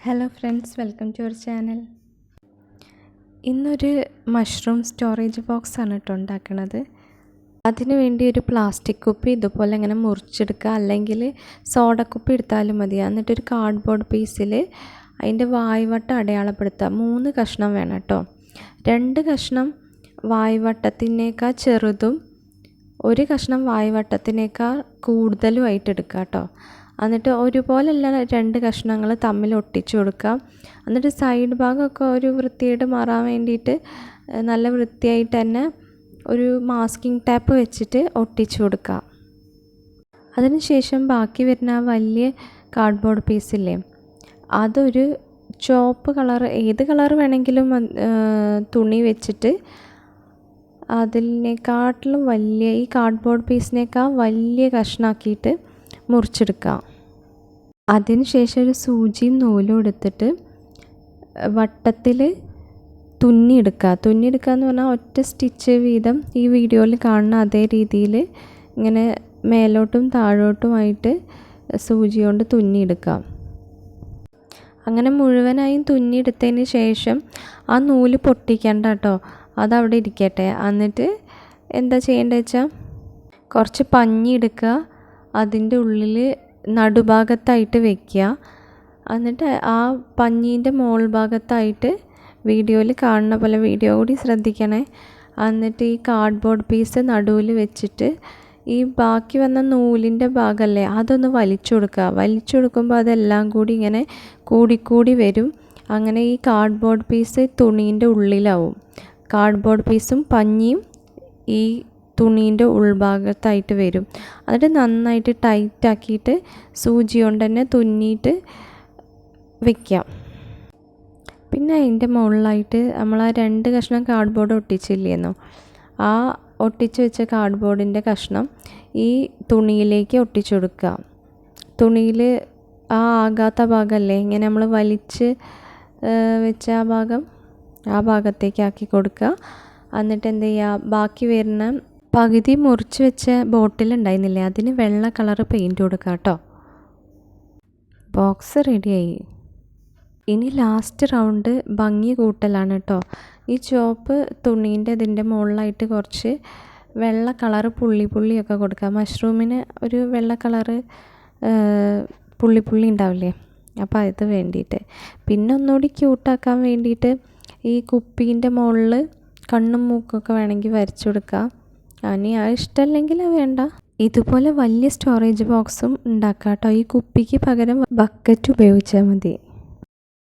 Hello friends, welcome to our channel. ഇന്നൊരു mushroom storage ബോക്സാണ് കേട്ടോ ഉണ്ടാക്കുന്നത്. അതിനു വേണ്ടി ഒരു പ്ലാസ്റ്റിക് കുപ്പി ഇതുപോലെ ഇങ്ങനെ മുറിച്ചെടുക്കുക, അല്ലെങ്കിൽ സോഡ കുപ്പി എടുത്താലും മതി. എന്നിട്ടൊരു കാർഡ്ബോർഡ് പീസിൽ അതിൻ്റെ വായ്വട്ടം അടയാളപ്പെടുത്തുക. 3 കഷ്ണം വേണം കേട്ടോ. 2 കഷ്ണം വായ്വട്ടത്തിനേക്കാൾ ചെറുതും 1 കഷ്ണം വായ്വട്ടത്തിനേക്കാൾ കൂടുതലുമായിട്ട് എടുക്കുക കേട്ടോ. എന്നിട്ട് ഒരുപോലെയുള്ള 2 കഷ്ണങ്ങൾ തമ്മിൽ ഒട്ടിച്ചു കൊടുക്കുക. എന്നിട്ട് സൈഡ് ഭാഗമൊക്കെ ഒരു വൃത്തിയായിട്ട് മാറാൻ വേണ്ടിയിട്ട് നല്ല വൃത്തിയായിട്ട് തന്നെ ഒരു മാസ്കിംഗ് ടാപ്പ് വെച്ചിട്ട് ഒട്ടിച്ചു കൊടുക്കുക. അതിനുശേഷം ബാക്കി വരുന്ന ആ വലിയ കാർഡ്ബോർഡ് പീസില്ലേ, അതൊരു ചുവപ്പ് കളർ, ഏത് കളർ വേണമെങ്കിലും തുണി വെച്ചിട്ട് അതിനേക്കാട്ടിലും വലിയ, ഈ കാർഡ്ബോർഡ് പീസിനേക്കാൾ വലിയ കഷ്ണമാക്കിയിട്ട് മുറിച്ചെടുക്കുക. അതിനുശേഷം ഒരു സൂചിയും നൂലും എടുത്തിട്ട് വട്ടത്തിൽ തുന്നിയെടുക്കുക എന്ന് പറഞ്ഞാൽ ഒറ്റ സ്റ്റിച്ച് വീതം ഈ വീഡിയോയിൽ കാണുന്ന അതേ രീതിയിൽ ഇങ്ങനെ മേലോട്ടും താഴോട്ടുമായിട്ട് സൂചി കൊണ്ട് തുന്നിയെടുക്കുക. അങ്ങനെ മുഴുവനായും തുന്നിയെടുത്തതിന് ശേഷം ആ നൂല് പൊട്ടിക്കണ്ട കേട്ടോ, അതവിടെ ഇരിക്കട്ടെ. എന്നിട്ട് എന്താ ചെയ്യേണ്ടത് വെച്ചാൽ കുറച്ച് പഞ്ഞി എടുക്കുക, അതിൻ്റെ ഉള്ളിൽ നടുഭാഗത്തായിട്ട് വയ്ക്കുക. എന്നിട്ട് ആ പഞ്ഞീൻ്റെ മോൾ ഭാഗത്തായിട്ട് വീഡിയോയിൽ കാണുന്ന പോലെ, വീഡിയോ കൂടി ശ്രദ്ധിക്കണേ. എന്നിട്ട് ഈ കാർഡ്ബോർഡ് പീസ് നടുവിൽ വെച്ചിട്ട് ഈ ബാക്കി വന്ന നൂലിൻ്റെ ഭാഗമല്ലേ, അതൊന്ന് വലിച്ചു കൊടുക്കുക. വലിച്ചു കൊടുക്കുമ്പോൾ അതെല്ലാം കൂടി ഇങ്ങനെ കൂടിക്കൂടി വരും. അങ്ങനെ ഈ കാർഡ്ബോർഡ് പീസ് തുണീൻ്റെ ഉള്ളിലാവും. കാർഡ്ബോർഡ് പീസും പഞ്ഞിയും ഈ തുണീൻ്റെ ഉൾഭാഗത്തായിട്ട് വരും. എന്നിട്ട് നന്നായിട്ട് ടൈറ്റാക്കിയിട്ട് സൂചി കൊണ്ട് തന്നെ തുന്നിയിട്ട് വയ്ക്കാം. പിന്നെ അതിൻ്റെ മുകളിലായിട്ട് നമ്മൾ ആ 2 കഷ്ണം കാർഡ്ബോർഡ് ഒട്ടിച്ചില്ലേന്നോ, ആ ഒട്ടിച്ച് വെച്ച കാർഡ്ബോർഡിൻ്റെ കഷ്ണം ഈ തുണിയിലേക്ക് ഒട്ടിച്ചു കൊടുക്കുക. തുണിയിൽ ആ ആകാത്ത ഭാഗമല്ലേ, ഇങ്ങനെ നമ്മൾ വലിച്ച് വെച്ച ആ ഭാഗത്തേക്ക് ആക്കി കൊടുക്കുക. എന്നിട്ട് എന്ത് ചെയ്യുക, ബാക്കി വരുന്ന പകുതി മുറിച്ച് വെച്ച ബോട്ടിലുണ്ടായിരുന്നില്ലേ, അതിന് വെള്ള കളർ പെയിൻറ്റ് കൊടുക്കുക കേട്ടോ. ബോക്സ് റെഡിയായി. ഇനി ലാസ്റ്റ് റൗണ്ട് ഭംഗി കൂട്ടലാണ് കേട്ടോ. ഈ ചുവപ്പ് തുണീൻ്റെ ഇതിൻ്റെ മുകളിലായിട്ട് കുറച്ച് വെള്ള കളറ് പുള്ളിയൊക്കെ കൊടുക്കുക. മഷ്റൂമിന് ഒരു വെള്ള കളറ് പുള്ളി ഉണ്ടാവില്ലേ, അപ്പോൾ അത് വേണ്ടിയിട്ട്. പിന്നെ ഒന്നുകൂടി ക്യൂട്ടാക്കാൻ വേണ്ടിയിട്ട് ഈ കുപ്പീൻ്റെ മുകളിൽ കണ്ണും മൂക്കൊക്കെ വേണമെങ്കിൽ വരച്ചു കൊടുക്കുക. ഇനി അത് ഇഷ്ടമല്ലെങ്കിൽ അത് വേണ്ട. ഇതുപോലെ വലിയ സ്റ്റോറേജ് ബോക്സും ഉണ്ടാക്കാം കേട്ടോ. ഈ കുപ്പിക്ക് പകരം ബക്കറ്റ് ഉപയോഗിച്ചാൽ മതി.